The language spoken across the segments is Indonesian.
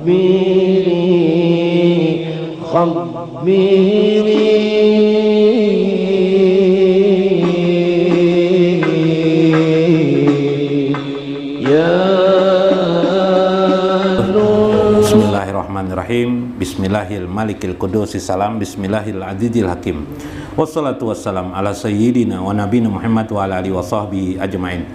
Bismillahirrahmanirrahim. Bismillahil qudusis salam. Bismillahil azizil hakim. Wassalatu wassalam ala sayyidina wa nabiyina Muhammad wa ala alihi wa sahbihi ajma'in.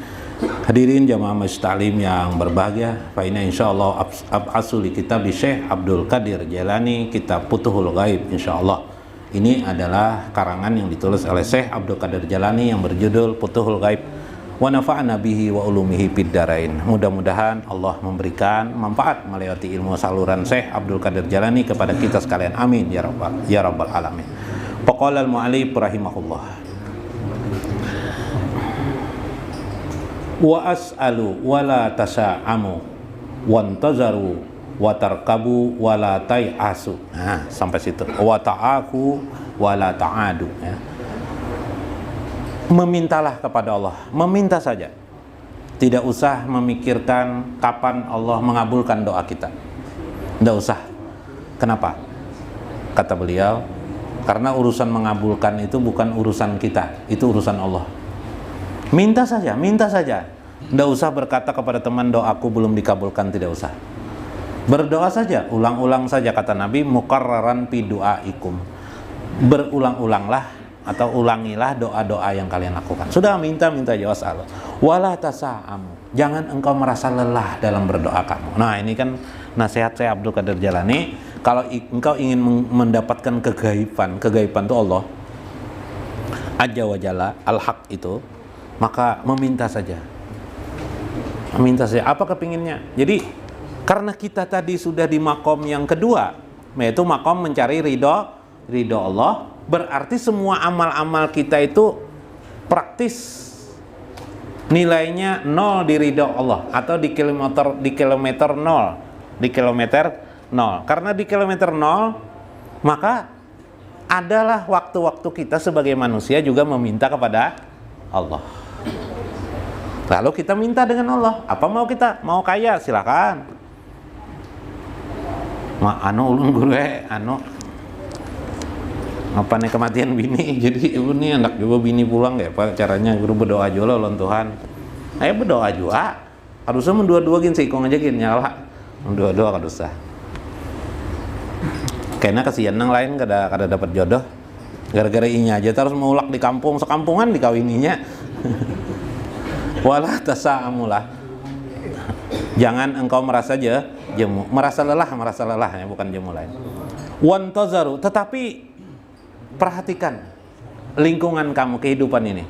Hadirin jamaah Masjid Ta'lim yang berbahagia, fa inna insyaallah ab'asu li kitab Syekh Abdul Qadir Jailani, kitab Futuhul Ghaib insyaallah. Ini adalah karangan yang ditulis oleh Syekh Abdul Qadir Jailani yang berjudul Futuhul Ghaib. Wa nafa'ana bihi wa ulumihi fid darain. Mudah-mudahan Allah memberikan manfaat melewati ilmu saluran Syekh Abdul Qadir Jailani kepada kita sekalian. Amin ya rabbal alamin. Faqala al-mu'allif rahimahullah. Wa as'alu wa la tasa'amu wantazaru wa tarkabu wa la tai'asu. Nah, sampai situ. Wa ta'aku wa la ta'adu ya. Memintalah kepada Allah, meminta saja. Tidak usah memikirkan kapan Allah mengabulkan doa kita. Tidak usah. Kenapa? Kata beliau, karena urusan mengabulkan itu bukan urusan kita, itu urusan Allah. Minta saja, minta saja. Tidak usah berkata kepada teman, doaku belum dikabulkan, tidak usah. Berdoa saja, ulang-ulang saja, kata Nabi, mukarraran fi du'aikum. Berulang-ulanglah atau ulangilah doa-doa yang kalian lakukan. Sudah minta jawab Allah. Wala tasa'amu. Jangan engkau merasa lelah dalam berdoa kamu. Nah, ini kan nasihat saya Abdul Qadir Jailani. Kalau engkau ingin mendapatkan kegaiban itu Allah Azza wa Jalla, al-haq itu, maka meminta saja. Meminta saja. Apa kepinginnya? Jadi karena kita tadi sudah di makom yang kedua, yaitu makom mencari ridho Allah, berarti semua amal-amal kita itu praktis nilainya 0 di ridho Allah, atau di kilometer 0. Karena di kilometer 0, maka adalah waktu-waktu kita sebagai manusia juga meminta kepada Allah. Lalu kita minta dengan Allah. Apa mau kita? Mau kaya? Silakan. Ulun guru apa nih kematian bini, jadi ibu nih anak juga bini pulang ya pak, caranya guru berdoa juga loh Tuhan. Ayo berdoa juga, harusnya mendua-dua gin sih, kong aja gin nyala, mendua-dua kan usah. Kayaknya kasihan yang lain kada dapat jodoh, gara-gara ini aja terus mulak di kampung, sekampungan dikawininya. Wala tasa'amulah. Jangan engkau merasa jemu, merasa lelah ya, bukan jemu lain. Wantazaru, tetapi perhatikan lingkungan kamu, kehidupan ini.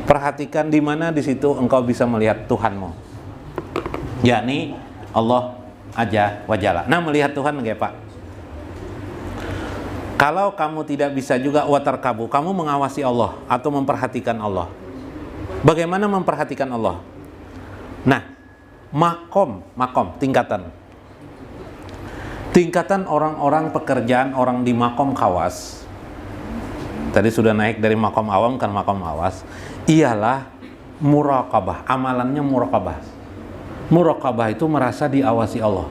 Perhatikan di mana di situ engkau bisa melihat Tuhanmu, yakni Allah Azza wa Jalla. Nah, melihat Tuhan nggak Pak? Kalau kamu tidak bisa juga watarkabu, kamu mengawasi Allah atau memperhatikan Allah. Bagaimana memperhatikan Allah? Nah, makom tingkatan orang-orang pekerjaan orang di makom khawas. Tadi sudah naik dari makom awam kan makom awas. Ialah muraqabah, amalannya muraqabah. Muraqabah itu merasa diawasi Allah.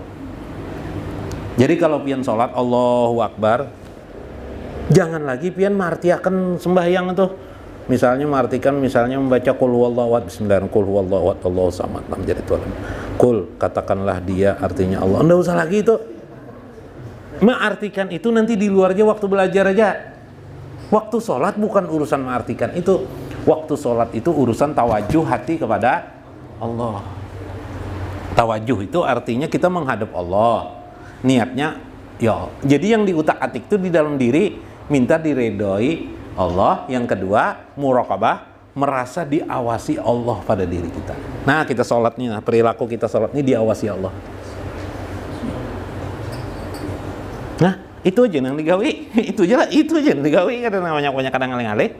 Jadi kalau pian sholat Allahu Akbar, jangan lagi pian martiakan sembahyang itu. Misalnya membaca qul huwallahu ahad, bismillahirrahmanirrahim, qul huwallahu ahad, Allahu samad, lam yalid wa lam yulad. Qul, katakanlah dia, artinya Allah. Enggak usah lagi itu. Mengartikan itu nanti di luarnya waktu belajar aja. Waktu sholat bukan urusan mengartikan itu. Waktu sholat itu urusan tawajuh hati kepada Allah. Tawajuh itu artinya kita menghadap Allah. Niatnya, ya. Jadi yang diutak-atik itu di dalam diri minta diredoi Allah. Yang kedua, muraqabah, merasa diawasi Allah pada diri kita. Nah, kita sholat nih, perilaku kita sholat ini diawasi Allah. Nah, itu aja yang digawi, itu aja yang digawi, kadang banyak kadang ngalih-ngalih.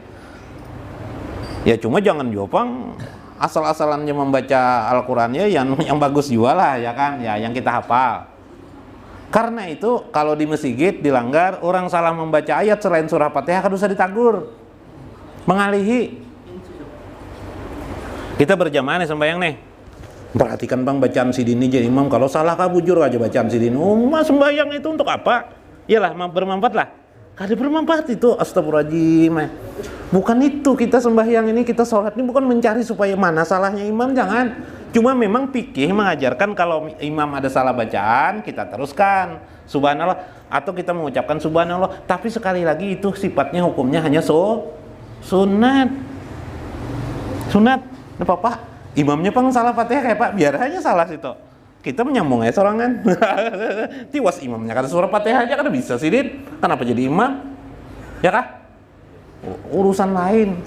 Ya cuma jangan jopang asal-asalannya membaca Al-Qur'annya yang bagus juga lah ya kan, ya yang kita hafal. Karena itu kalau di masjid dilanggar, orang salah membaca ayat selain surah Fatihah kan usah ditagur. Mengalihi. Kita berjamaah nih sembahyang nih. Perhatikan bang bacaan sidin ini jadi imam, kalau salah kabujur aja bacaan sidin. Mas sembahyang itu untuk apa? Iyalah bermanfaat lah. Kada bermanfaat itu, astagfirullahaladzim. Bukan itu kita sembahyang ini, kita sholat ini bukan mencari supaya mana salahnya imam, jangan. Cuma memang fikih mengajarkan kalau imam ada salah bacaan, kita teruskan subhanallah atau kita mengucapkan subhanallah. Tapi sekali lagi itu sifatnya hukumnya hanya sunat. Sunat, apa-apa. Imamnya pang salah Fatihah kayak Pak, biar aja salah situ. Kita menyambung aja sorangan. Tiwas imamnya kata surah Fatihah aja kan bisa sih, Din. Kenapa jadi imam? Ya kah? Urusan lain.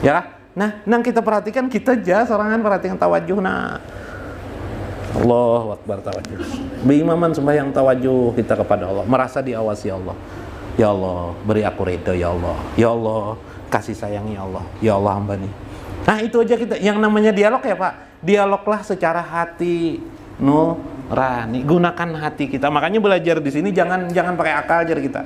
Ya kah? Nah kita perhatikan, kita aja sorangan perhatikan tawajuh. Nah, Allahu Akbar, tawajuh. Berimaman sembahyang tawajuh kita kepada Allah, merasa diawasi Allah. Ya Allah, beri aku ridho ya Allah. Ya Allah, kasih sayang ya Allah. Ya Allah hamba nih. Nah itu aja kita, yang namanya dialog ya Pak. Dialoglah secara hati nurani. Gunakan hati kita. Makanya belajar di sini jangan pakai akal aja kita.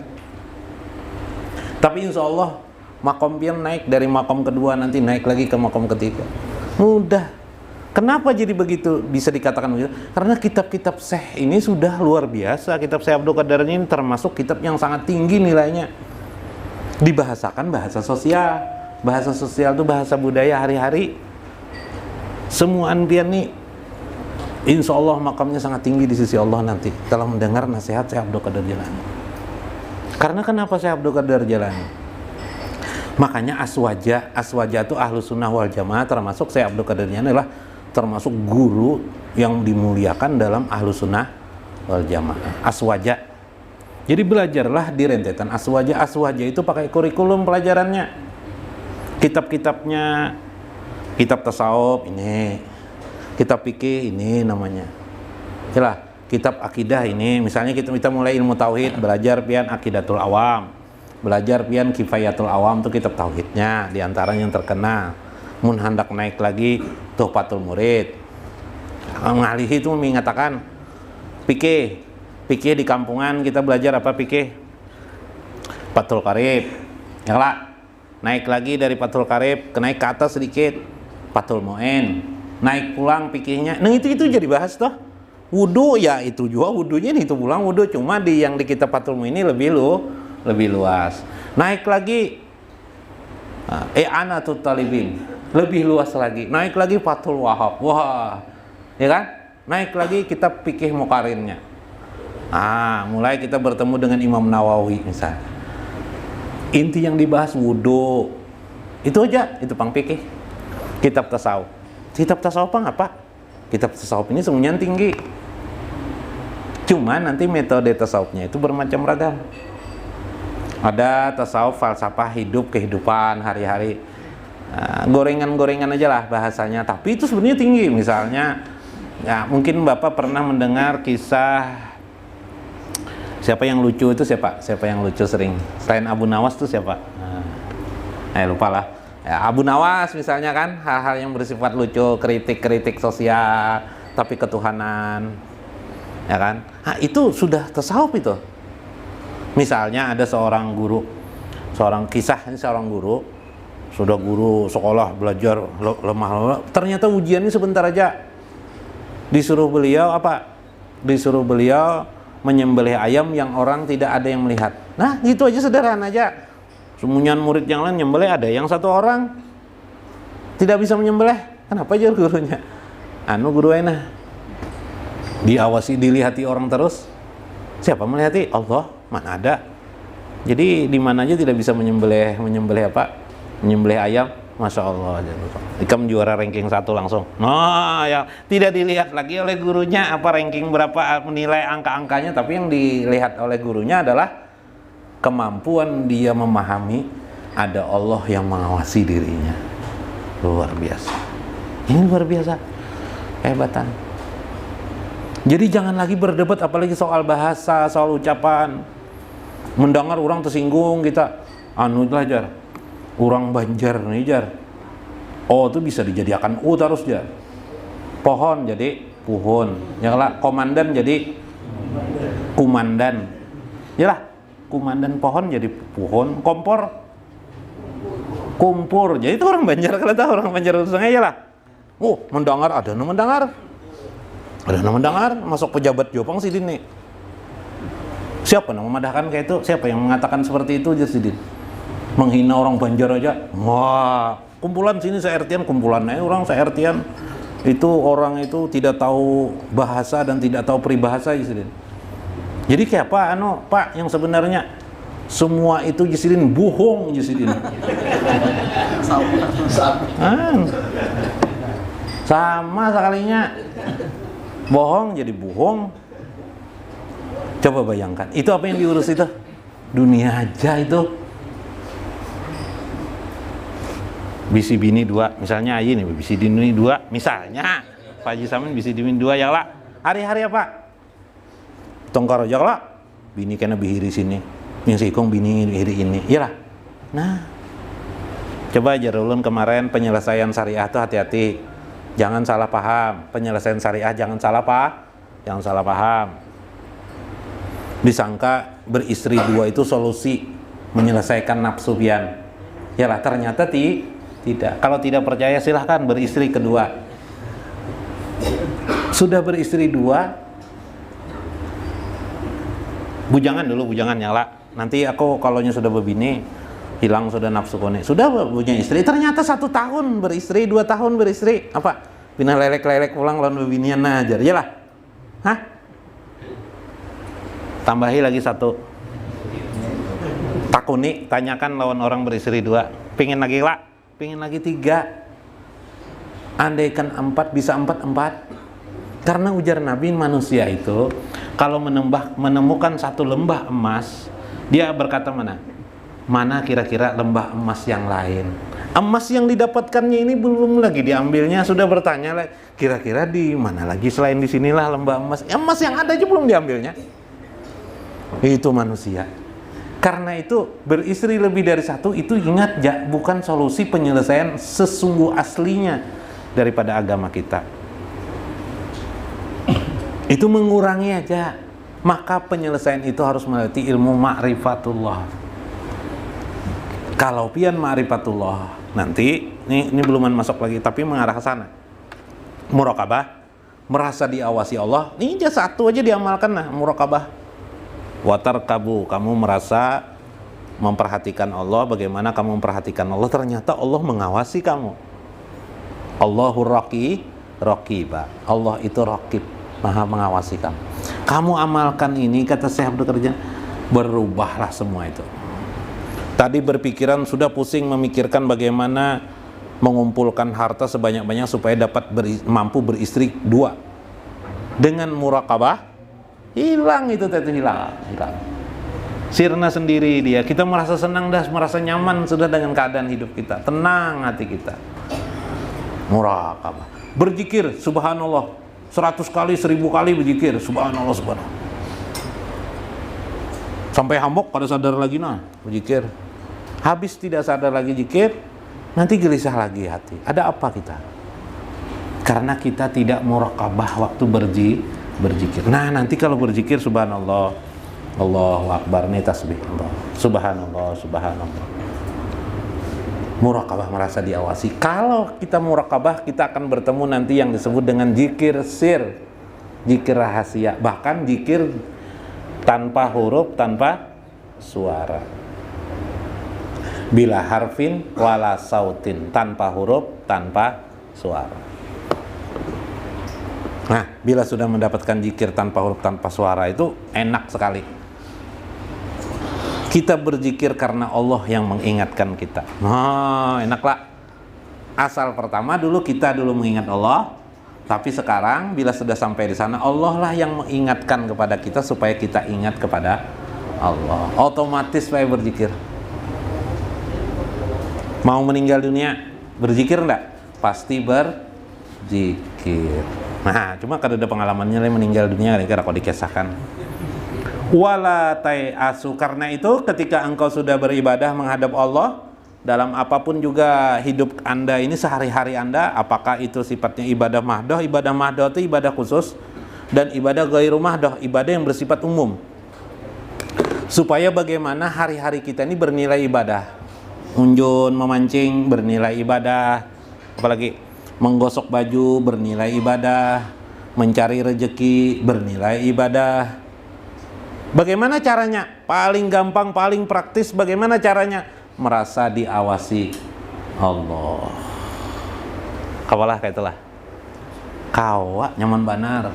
Tapi insya Allah makom pian naik dari makom kedua nanti naik lagi ke makom ketiga. Mudah. Kenapa jadi begitu bisa dikatakan begitu? Karena kitab-kitab Syekh ini sudah luar biasa. Kitab Syekh Abdul Qadir ini termasuk kitab yang sangat tinggi nilainya. Dibahasakan bahasa sosial. Bahasa sosial itu bahasa budaya hari-hari. Semua anbiya nih insya Allah makamnya sangat tinggi di sisi Allah nanti kalau mendengar nasihat Syekh Abdul Qadir Jailani. Karena kenapa Syekh Abdul Qadir Jailani? Makanya aswaja itu ahlus sunnah wal jamaah, termasuk Syekh Abdul Qadir Jailani adalah termasuk guru yang dimuliakan dalam ahlus sunnah wal jamaah. Aswaja. Jadi belajarlah di rentetan aswaja. Aswaja itu pakai kurikulum pelajarannya. Kitab-kitabnya, kitab tasawuf ini, kitab fikih ini namanya. Jelas, kitab akidah ini, misalnya kita mulai ilmu tauhid, belajar pian akidatul awam, belajar pian kifayatul awam, itu kitab tauhidnya, diantaranya yang terkenal. Mun hendak naik lagi tuhfatul murid. Ngalihi itu mengatakan fikih di kampungan kita belajar apa fikih? Fathul Qarib. Ya lah. Naik lagi dari Fathul Qarib, naik ke atas sedikit Fathul Mu'in, naik pulang fikihnya. Nah itu jadi bahas toh. Wudu ya itu juga wudunya itu pulang wudu, cuma yang di kitab Fathul Mu'in ini lebih luas. Naik lagi I'anatul Talibin, lebih luas lagi. Naik lagi Fathul Wahhab. Wah. Ya kan? Naik lagi kitab fikih Muqarrinnya. Mulai kita bertemu dengan Imam Nawawi misalnya. Inti yang dibahas wudu. Itu aja, itu pang fikih. Kitab tasawuf. Kitab tasawuf pang apa? Kitab tasawuf ini semuanya tinggi. Cuma nanti metode tasawufnya itu bermacam ragam. Ada tasawuf falsafah hidup, kehidupan hari-hari. Gorengan-gorengan aja lah bahasanya, tapi itu sebenarnya tinggi. Misalnya, ya mungkin Bapak pernah mendengar kisah siapa yang lucu itu siapa? Siapa yang lucu sering? Selain Abu Nawas itu siapa? Lupa lah. Ya, Abu Nawas misalnya kan, hal-hal yang bersifat lucu, kritik-kritik sosial, tapi ketuhanan, ya kan? Itu sudah tasawuf itu. Misalnya ada seorang guru, seorang guru, sudah guru sekolah belajar lemah, ternyata ujiannya sebentar aja. Disuruh beliau apa? Disuruh beliau menyembelih ayam yang orang tidak ada yang melihat. Nah, gitu aja sederhana aja. Semuanya murid yang lain nyembelih, ada yang satu orang tidak bisa menyembelih. Kenapa aja gurunya? Guru enak. Diawasi, dilihati orang terus. Siapa melihati? Allah, mana ada. Jadi di mana aja tidak bisa menyembelih apa? Menyembelih ayam. Masya Allah, Ikam juara ranking 1 langsung. Ya tidak dilihat lagi oleh gurunya apa ranking berapa, menilai angka-angkanya, tapi yang dilihat oleh gurunya adalah kemampuan dia memahami ada Allah yang mengawasi dirinya. Luar biasa. Ini luar biasa. Kehebatan. Jadi jangan lagi berdebat apalagi soal bahasa, soal ucapan. Mendengar orang tersinggung kita belajar. Orang Banjar nih jar. Itu bisa dijadikan terus jar. Pohon jadi puhun. Yalah, komandan jadi kumandan. Yalah, kumandan pohon jadi puhun, kompor kumpur. Jadi itu orang Banjar, kalau tahu orang Banjar itu sengaja lah. Oh, mendengar ada nu mendengar. Ada nu mendengar masuk pejabat Jepang Sidin nih. Siapa yang memadahkan kayak itu? Siapa yang mengatakan seperti itu Sidin? Menghina orang Banjar aja. Wah, kumpulan sini seertian kumpulannya orang seertian itu orang itu tidak tahu bahasa dan tidak tahu peribahasa Sidin. Jadi kayak apa Pak yang sebenarnya semua itu Sidin bohong Sidin. Sama sekalinya bohong jadi bohong. Coba bayangkan, itu apa yang diurus itu? Dunia aja itu. Bisi bini 2, misalnya Ayi nih, bisi bini 2, misalnya Pak Haji Samin bisi bini 2 ya lah. Hari-hari apa? Tongkar aja lah. Bini kena bihiri sini, yang sikong bini bihiri ini, iyalah. Nah, coba aja ulun kemarin penyelesaian syariah tuh hati-hati. Jangan salah paham. Penyelesaian syariah jangan salah paham. Disangka beristri 2 itu solusi menyelesaikan nafsu pian. Yalah, ternyata tidak. Kalau tidak percaya silahkan beristri kedua. Sudah beristri 2, bujangan nyala. Nanti aku kalaunya sudah berbini, hilang sudah nafsu kone. Sudah punya istri, ternyata 1 tahun beristri, 2 tahun beristri. Apa? Pindah lelek pulang lawan bebinian ajar. Iyalah. Hah? Tambahi lagi 1. Takuni, tanyakan lawan orang beristri 2. Pingin lagi 3. Andaikan 4 bisa 4. Karena ujar Nabi, manusia itu kalau menemukan 1 lembah emas, dia berkata mana kira-kira lembah emas yang lain. Emas yang didapatkannya ini belum lagi diambilnya, sudah bertanya kira-kira di mana lagi selain di sinilah lembah emas. Emas yang ada aja belum diambilnya. Itu manusia. Karena itu beristri lebih dari 1 itu ingat bukan solusi penyelesaian sesungguh aslinya daripada agama kita. Itu mengurangi aja. Maka penyelesaian itu harus melalui ilmu ma'rifatullah. Kalau pian ma'rifatullah, nanti ini belum masuk lagi tapi mengarah ke sana. Muraqabah, merasa diawasi Allah. Ini aja 1 aja diamalkan muraqabah. Watarkabu, kamu merasa memperhatikan Allah. Bagaimana kamu memperhatikan Allah? Ternyata Allah mengawasi kamu. Allahur Raqibah. Allah itu Raqib, Maha mengawasi kamu. Kamu amalkan ini, kata Syekh Abdul Qadir, berubahlah semua itu. Tadi berpikiran sudah pusing memikirkan bagaimana mengumpulkan harta sebanyak-banyak supaya dapat mampu beristri 2. Dengan muraqabah hilang itu hilang. Sirna sendiri dia. Kita merasa senang dah, merasa nyaman sudah dengan keadaan hidup kita. Tenang hati kita. Muraqabah. Berzikir subhanallah 100 kali, 1000 kali berzikir subhanallah. Sampai hambok pada sadar lagi berzikir. Habis tidak sadar lagi zikir, nanti gelisah lagi hati. Ada apa kita? Karena kita tidak muraqabah waktu berzikir. Nah, nanti kalau berzikir subhanallah, Allahu akbar, nih tasbih Allah. Subhanallah. Muraqabah, merasa diawasi. Kalau kita muraqabah, kita akan bertemu nanti yang disebut dengan zikir sir, zikir rahasia, bahkan zikir tanpa huruf, tanpa suara. Bila harfin wala sautin, tanpa huruf, tanpa suara. Nah, bila sudah mendapatkan zikir tanpa huruf, tanpa suara itu enak sekali. Kita berzikir karena Allah yang mengingatkan kita. Nah, enaklah. Asal pertama kita mengingat Allah, tapi sekarang bila sudah sampai di sana, Allah lah yang mengingatkan kepada kita supaya kita ingat kepada Allah. Otomatis supaya berzikir. Mau meninggal dunia, berzikir enggak? Pasti berzikir. Nah, cuma kada ada pengalamannya meninggal dunia kira kok dikisahkan. Wala ta'asu, karena itu ketika engkau sudah beribadah menghadap Allah dalam apapun juga hidup Anda ini sehari-hari Anda, apakah itu sifatnya ibadah mahdoh itu ibadah khusus, dan ibadah ghairu mahdoh, ibadah yang bersifat umum. Supaya bagaimana hari-hari kita ini bernilai ibadah. Unjun, memancing bernilai ibadah, apalagi Menggosok baju bernilai ibadah, mencari rezeki bernilai ibadah. Bagaimana caranya? Paling gampang, paling praktis, bagaimana caranya? Merasa diawasi Allah. Kawalah kayak itulah. Kawa nyaman benar.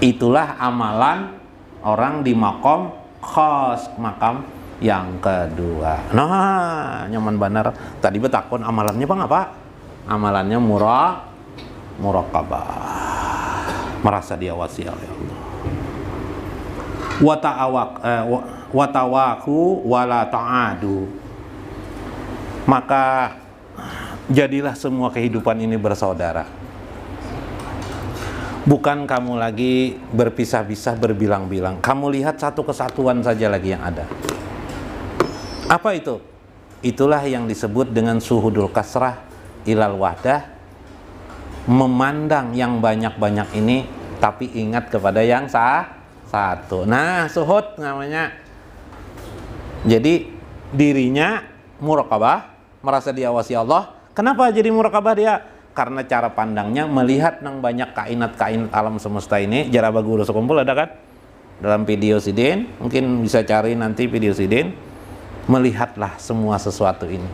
Itulah amalan orang di makom khas, makam yang kedua. Nah, nyaman benar. Tadi betakon amalannya bang apa? Amalannya muraqabah, merasa diawasi oleh Allah. Watawaku wala ta'adu. Maka jadilah semua kehidupan ini bersaudara. Bukan kamu lagi berpisah-pisah berbilang-bilang. Kamu lihat satu kesatuan saja lagi yang ada. Apa itu? Itulah yang disebut dengan suhudul kasrah ilal wahdah. Memandang yang banyak-banyak ini, tapi ingat kepada yang satu. Nah, suhud namanya. Jadi dirinya muraqabah, merasa diawasi Allah. Kenapa jadi muraqabah dia? Karena cara pandangnya melihat nang banyak kainat-kainat alam semesta ini. Jaraba guru sekumpul ada kan? Dalam video Sidin, mungkin bisa cari nanti video Sidin. Melihatlah semua sesuatu ini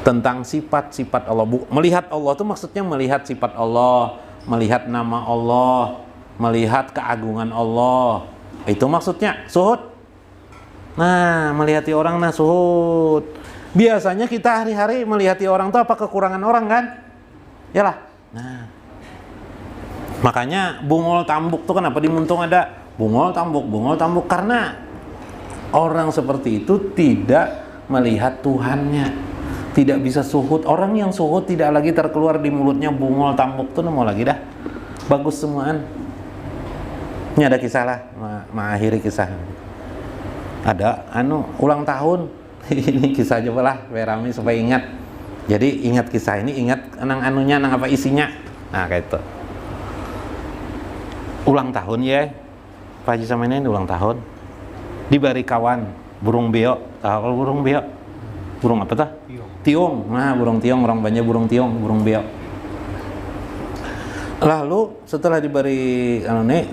tentang sifat-sifat Allah. Melihat Allah itu maksudnya melihat sifat Allah, melihat nama Allah, melihat keagungan Allah. Itu maksudnya suhud. Nah, melihati orang nah suhud. Biasanya kita hari-hari melihati orang itu apa kekurangan orang kan? Yalah. Nah, makanya bungol tambuk tuh kenapa di Muntung ada bungol tambuk karena orang seperti itu tidak melihat Tuhannya. Tidak bisa suhud. Orang yang suhud tidak lagi terkeluar di mulutnya bungol tambuk tuh mau lagi dah. Bagus semuaan. Ini ada kisah lah, mengakhiri kisah. Ada ulang tahun. Ini kisah aja lah, berami supaya ingat. Jadi ingat kisah ini, ingat nang anunya, nang apa isinya. Nah kayak itu. Ulang tahun ya. Pak Haji sama ini ulang tahun. Dibari kawan burung beo. Tahu burung beo? Burung apa tuh? Tiung. Nah, burung tiung, orang banyak burung tiung, burung beo. Lalu setelah diberi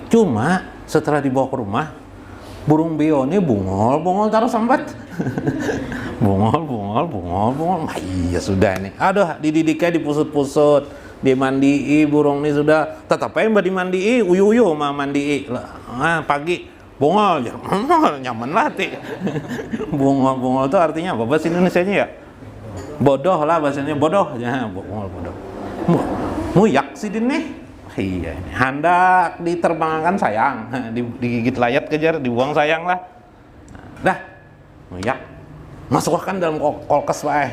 cuma setelah dibawa ke rumah, burung beo ini bungol taruh sambat. bungol. Nah, iya sudah nih. Aduh, dididiknya dipusut-pusut, dimandii burung ini sudah. Tetap aja mbak dimandii, uyu mah mandii. Nah, pagi bungol, nyaman lah ti. Bungol itu artinya apa bahasa Indonesianya ya? Bodoh lah bahasanya, bodoh ya, bodoh. Muyak sih nih. Iya, hendak diterbangkan sayang, digigit layat kejar, dibuang sayang lah. Dah, muyak. Masukkan dalam kulkas wae.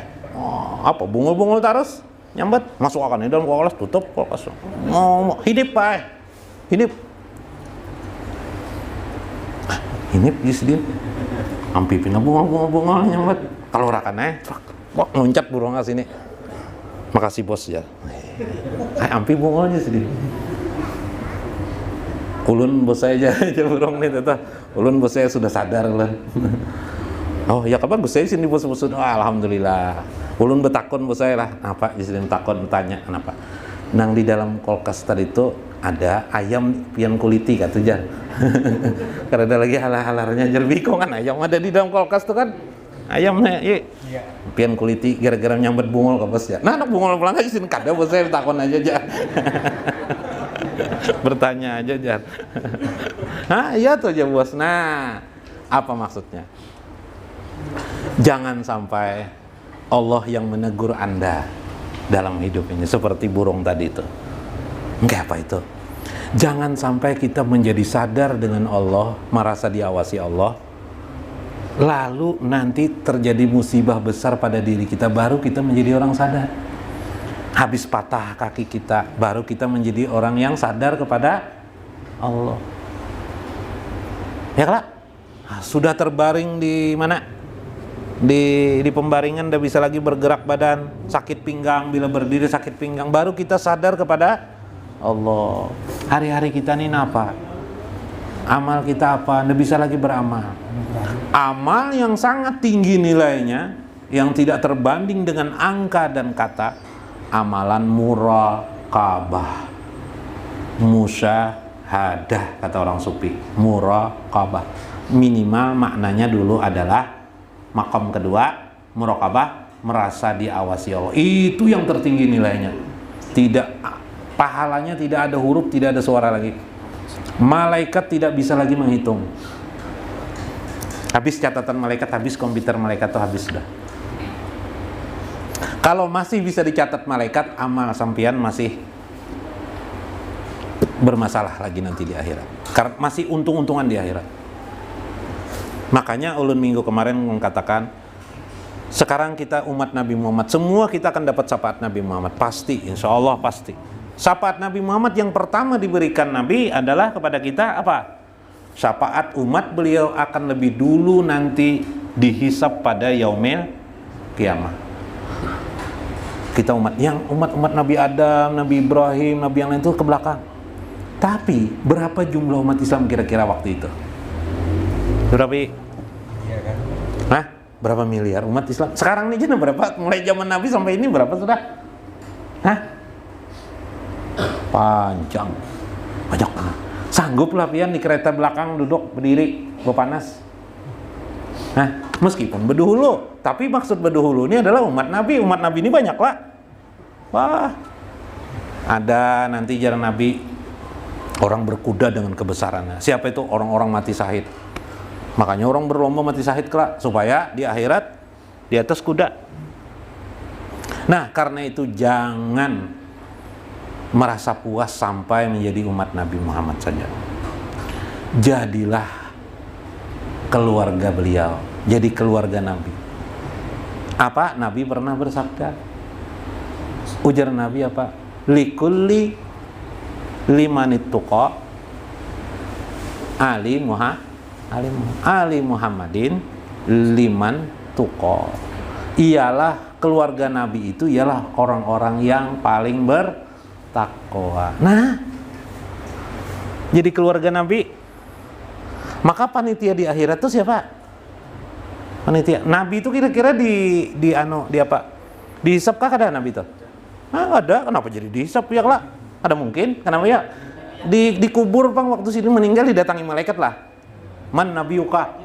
Apa bungul terus nyambat, masukkan di dalam kulkas, tutup kulkas. Hidup wae. Hidup. Hidup di sini. Ampi pina bungul nyambat. Kalau rakan loncat burung ke sini. Makasih bos ya. Ampi bungolnya sini. Ulun bos saya aja burung nih teteh. Ulun bos saya sudah sadar lah. Oh ya kapan bos saya sini bos. Alhamdulillah. Ulun betakon bos saya lah. Apa di sini betakon bertanya kenapa? Nang di dalam kulkas tadi itu ada ayam pian kuliti kata jar. Karena ada lagi halar-halarnya jerbiko kan ayam ada di dalam kulkas tuh kan. Ayamnya, iya. Pian kuliti gara-gara nyambet bungol ke bos ya. Nah, anak bungol pulang aja sini kada bos saya takon aja jar. Bertanya aja jar. Hah, iya tuh aja bos. Nah, apa maksudnya? Jangan sampai Allah yang menegur Anda dalam hidup ini seperti burung tadi itu. Enggak apa itu? Jangan sampai kita menjadi sadar dengan Allah, merasa diawasi Allah. Lalu nanti terjadi musibah besar pada diri kita, baru kita menjadi orang sadar. Habis patah kaki kita, baru kita menjadi orang yang sadar kepada Allah. Ya kan? Sudah terbaring di mana? Di pembaringan, udah bisa lagi bergerak badan, sakit pinggang, bila berdiri sakit pinggang, baru kita sadar kepada Allah. Hari-hari kita ini apa? Amal kita apa? Nggak bisa lagi beramal. Amal yang sangat tinggi nilainya, yang tidak terbanding dengan angka dan kata, amalan murah, muraqabah. Musyahadah kata orang sufi. Muraqabah. Minimal maknanya dulu adalah maqam kedua, muraqabah, merasa diawasi Allah. Itu yang tertinggi nilainya. Tidak, pahalanya tidak ada huruf, tidak ada suara lagi. Malaikat tidak bisa lagi menghitung. Habis catatan malaikat, habis komputer malaikat tuh habis sudah. Kalau masih bisa dicatat malaikat, amal sampian masih bermasalah lagi nanti di akhirat. Karena masih untung-untungan di akhirat. Makanya ulun minggu kemarin mengatakan, sekarang kita umat Nabi Muhammad, semua kita akan dapat syafaat Nabi Muhammad. Pasti, insya Allah pasti. Syafaat Nabi Muhammad yang pertama diberikan Nabi adalah kepada kita apa? Syafaat umat beliau akan lebih dulu nanti dihisab pada yaumil kiamah. Kita umat Nabi Adam, Nabi Ibrahim, Nabi yang lain itu ke belakang. Tapi berapa jumlah umat Islam kira-kira waktu itu? Berapa? Hah? Berapa miliar umat Islam? Sekarang ini jadi berapa? Mulai zaman Nabi sampai ini berapa sudah? Hah? Panjang. Banyak banget. Sanggup lah pian di kereta belakang duduk berdiri, panas. Nah, meskipun berdahulu, tapi maksud berdahulu ini adalah umat Nabi. Umat Nabi ini banyak lah. Wah, ada nanti jalan Nabi orang berkuda dengan kebesarannya. Siapa itu? Orang-orang mati syahid. Makanya orang berlomba mati syahid kelak supaya di akhirat di atas kuda. Nah, karena itu jangan merasa puas sampai menjadi umat Nabi Muhammad saja. Jadilah keluarga beliau, jadi keluarga Nabi. Apa? Nabi pernah bersabda. Ujar Nabi apa? Likulli limanit tuqa Ali Muhammadin liman tuqa. Ialah keluarga Nabi itu ialah orang-orang yang paling bertakwa. Nah, jadi keluarga Nabi. Maka panitia di akhirat itu siapa? Panitia. Nabi itu kira-kira di apa? Dihisap kah ada Nabi itu? Nah, ada. Kenapa jadi dihisap ya lah? Ada mungkin? Kenapa ya? Dikubur Bang waktu sini meninggal didatangi malaikat lah. Man nabiyuka?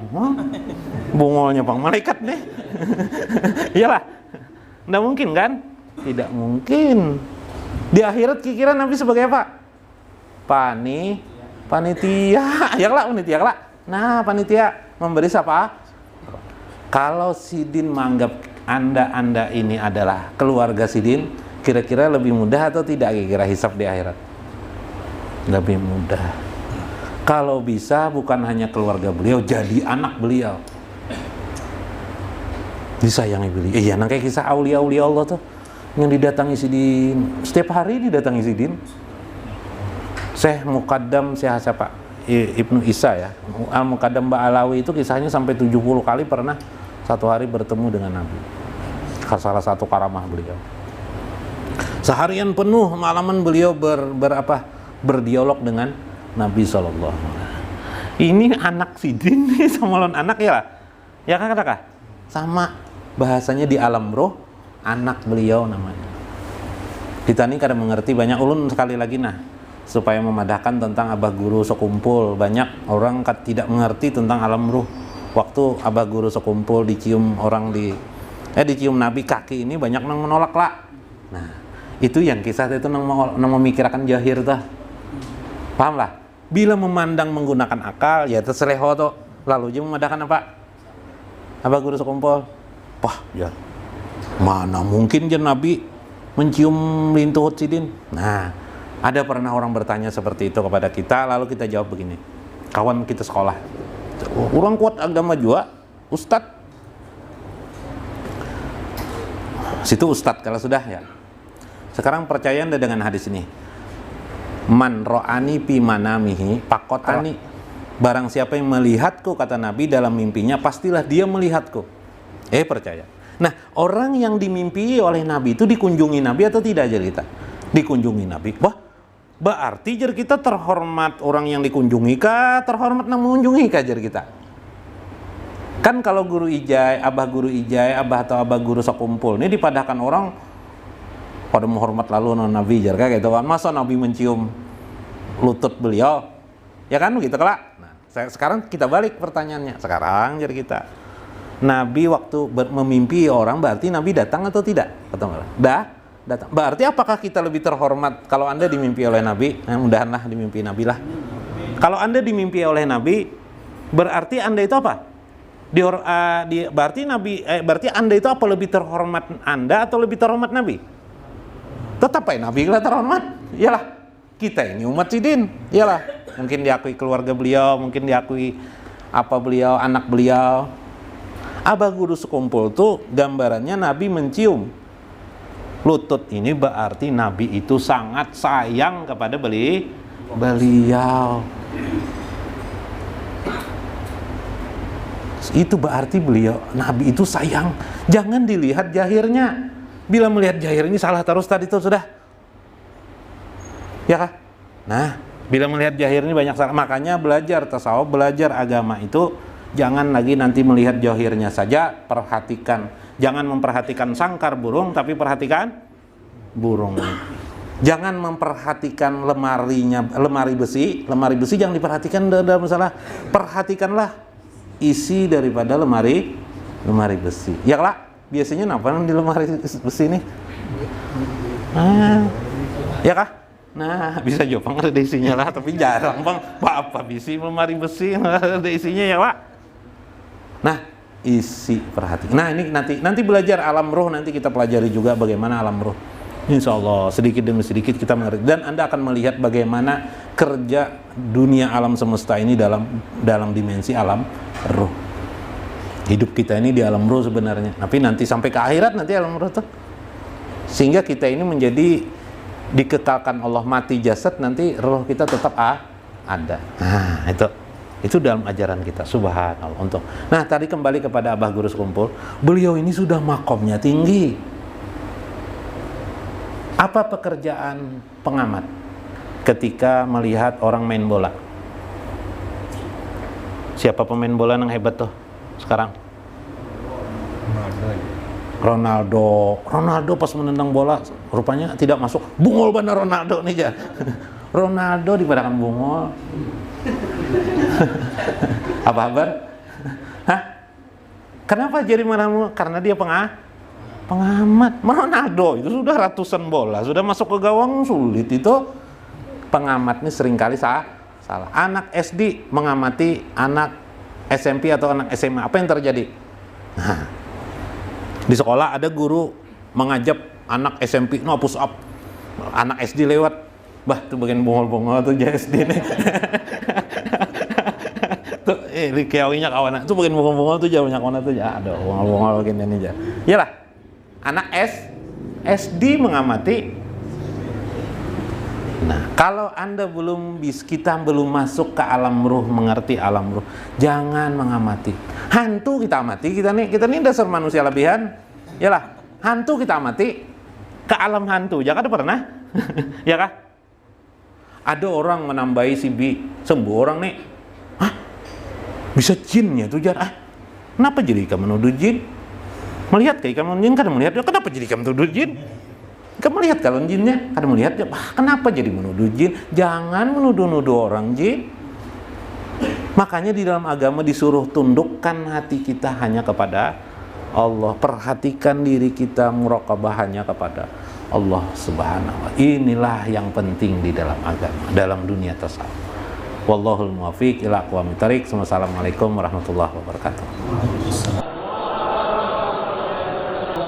Bungolnya Bang malaikat deh. Iyalah. Nggak mungkin kan? Tidak mungkin. Di akhirat kira-kira Nabi sebagai apa? Panitia. Ya lah, panitia lah. Nah, panitia memberi siapa? Kalau Sidin menganggap Anda ini adalah keluarga Sidin, kira-kira lebih mudah atau tidak kira-kira hisab di akhirat? Lebih mudah. Kalau bisa bukan hanya keluarga beliau, jadi anak beliau. Disayangi beliau. Iya, kayak kisah aulia-aulia Allah tuh yang didatangi Sidin. Setiap hari didatangi Sidin. Syekh Muqaddam siapa? Ibnu Isa ya. Al-Muqaddam Ba'alawi itu kisahnya sampai 70 kali pernah satu hari bertemu dengan Nabi. Salah satu karamah beliau. Seharian penuh malaman beliau berdialog dengan Nabi SAW. Ini anak Sidin sama lawan anak ya lah. Ya kan kata sama bahasanya di alam roh anak beliau namanya. Kita ini kadang mengerti banyak ulun sekali lagi supaya memadahkan tentang abah guru sekumpul. Banyak orang tidak mengerti tentang alam ruh. Waktu abah guru sekumpul dicium orang dicium Nabi kaki ini banyak yang menolak lah. Nah, itu yang kisah itu nang memikirkan jahir tuh. Paham lah? Bila memandang menggunakan akal ya terseleho tuh. Lalu dia memadahkan apa? Abah guru sekumpul. Wah, ya. Mana mungkin je Nabi mencium lintuhut Sidin? Nah, ada pernah orang bertanya seperti itu kepada kita, lalu kita jawab begini. Kawan kita sekolah. Orang kuat agama juga, Ustadz. Situ Ustadz kalau sudah ya. Sekarang percaya Anda dengan hadis ini. Man ro'ani pi manamihi pakotani. Barang siapa yang melihatku, kata Nabi dalam mimpinya, pastilah dia melihatku. Percaya. Nah, orang yang dimimpi oleh Nabi itu dikunjungi Nabi atau tidak ajar kita? Dikunjungi Nabi. Wah, berarti ajar kita terhormat orang yang dikunjungi kah? Terhormat yang mengunjungi kah ajar kita? Kan kalau guru ijai, abah atau abah guru sekumpul ini dipadahkan orang pada menghormat lalu Nabi jar kayak gitu kan, masa Nabi mencium lutut beliau, ya kan begitu kelak. Nah, sekarang kita balik pertanyaannya, sekarang jadi kita, Nabi waktu memimpi orang berarti Nabi datang atau tidak? Dah datang. Berarti apakah kita lebih terhormat kalau Anda dimimpi oleh Nabi? Mudahanlah dimimpi Nabi lah. Kalau Anda dimimpi oleh Nabi, berarti Anda itu apa? Berarti Anda itu apa, lebih terhormat Anda atau lebih terhormat Nabi? Tetap aja Nabi lah terhormat. Iyalah, kita ini umat sidin. Iyalah, mungkin diakui keluarga beliau, mungkin diakui beliau, anak beliau. Abah Guru Sekumpul tuh gambarannya Nabi mencium lutut ini, berarti Nabi itu sangat sayang kepada beliau. Itu berarti Nabi itu sayang. Jangan dilihat jahirnya. Bila melihat jahir ini salah terus tadi itu sudah. Ya kan? Nah, bila melihat jahir ini banyak salah. Makanya belajar tasawuf, belajar agama itu jangan lagi nanti melihat jahirnya saja, perhatikan. Jangan memperhatikan sangkar burung, tapi perhatikan burung. Jangan memperhatikan lemari besi jangan diperhatikan dalam masalah. Perhatikanlah isi daripada lemari besi. Ya lah. Biasanya apa di lemari besi ini? Ya kah? Nah, bisa Jepang ada isinya lah, tapi jarang bang. Apa bisi lemari besi ada isinya ya pak? Nah, isi perhati. Nah ini nanti belajar alam roh, nanti kita pelajari juga bagaimana alam roh. Insya Allah sedikit demi sedikit kita mengerti, dan Anda akan melihat bagaimana kerja dunia alam semesta ini dalam dimensi alam roh. Hidup kita ini di alam roh sebenarnya, tapi nanti sampai ke akhirat nanti alam roh tuh, sehingga kita ini menjadi dikekalkan Allah, mati jasad, nanti roh kita tetap ada. Nah itu dalam ajaran kita, subhanallah. Nah tadi kembali kepada Abah Guru Sekumpul, beliau ini sudah makomnya tinggi. Apa pekerjaan pengamat ketika melihat orang main bola? Siapa pemain bola yang hebat tuh sekarang? Ronaldo pas menendang bola rupanya tidak masuk, bungol benar Ronaldo nih ya. Ronaldo dipadakan bungol. Apa kabar? Hah? Kenapa jadi marah? Karena dia pengamat. Ronaldo itu sudah ratusan bola, sudah masuk ke gawang sulit, itu pengamat ini seringkali salah. Anak SD mengamati anak SMP atau anak SMA, apa yang terjadi? Nah, di sekolah ada guru mengajak anak SMP push up, anak SD lewat, bah tuh bagian bongol-bongol tuh SD nih. Tuh kiawinya kawan, tuh bagian bongol-bongol tuh banyak kawan tuh ya, ada bongol-bongol bagian ini aja. Iyalah, anak SD mengamati. Nah, kalau Anda kita belum masuk ke alam ruh, mengerti alam ruh, jangan mengamati. Hantu kita amati, kita nih dasar manusia lebihan. Yalah, hantu kita amati, ke alam hantu. Jangan ada pernah, ya kah? Ada orang menambahi si B, sembuh orang nih. Hah? Bisa jinnya tuh jar. Kenapa jadi kamu menuduh jin? Melihat kayak kamu jin kan melihat, kenapa jadi kamu menuduh jin? Kamu lihat kalau jinnya, kan melihat, kenapa jadi menuduh jin? Jangan menuduh-nuduh orang jin. Makanya di dalam agama disuruh tundukkan hati kita hanya kepada Allah. Perhatikan diri kita, muraqabah hanya kepada Allah Subhanahu wa ta'ala. Inilah yang penting di dalam agama, dalam dunia tasawuf. Wallahul muwaffiq ila aqwamit thariq. Wassalamualaikum warahmatullahi wabarakatuh.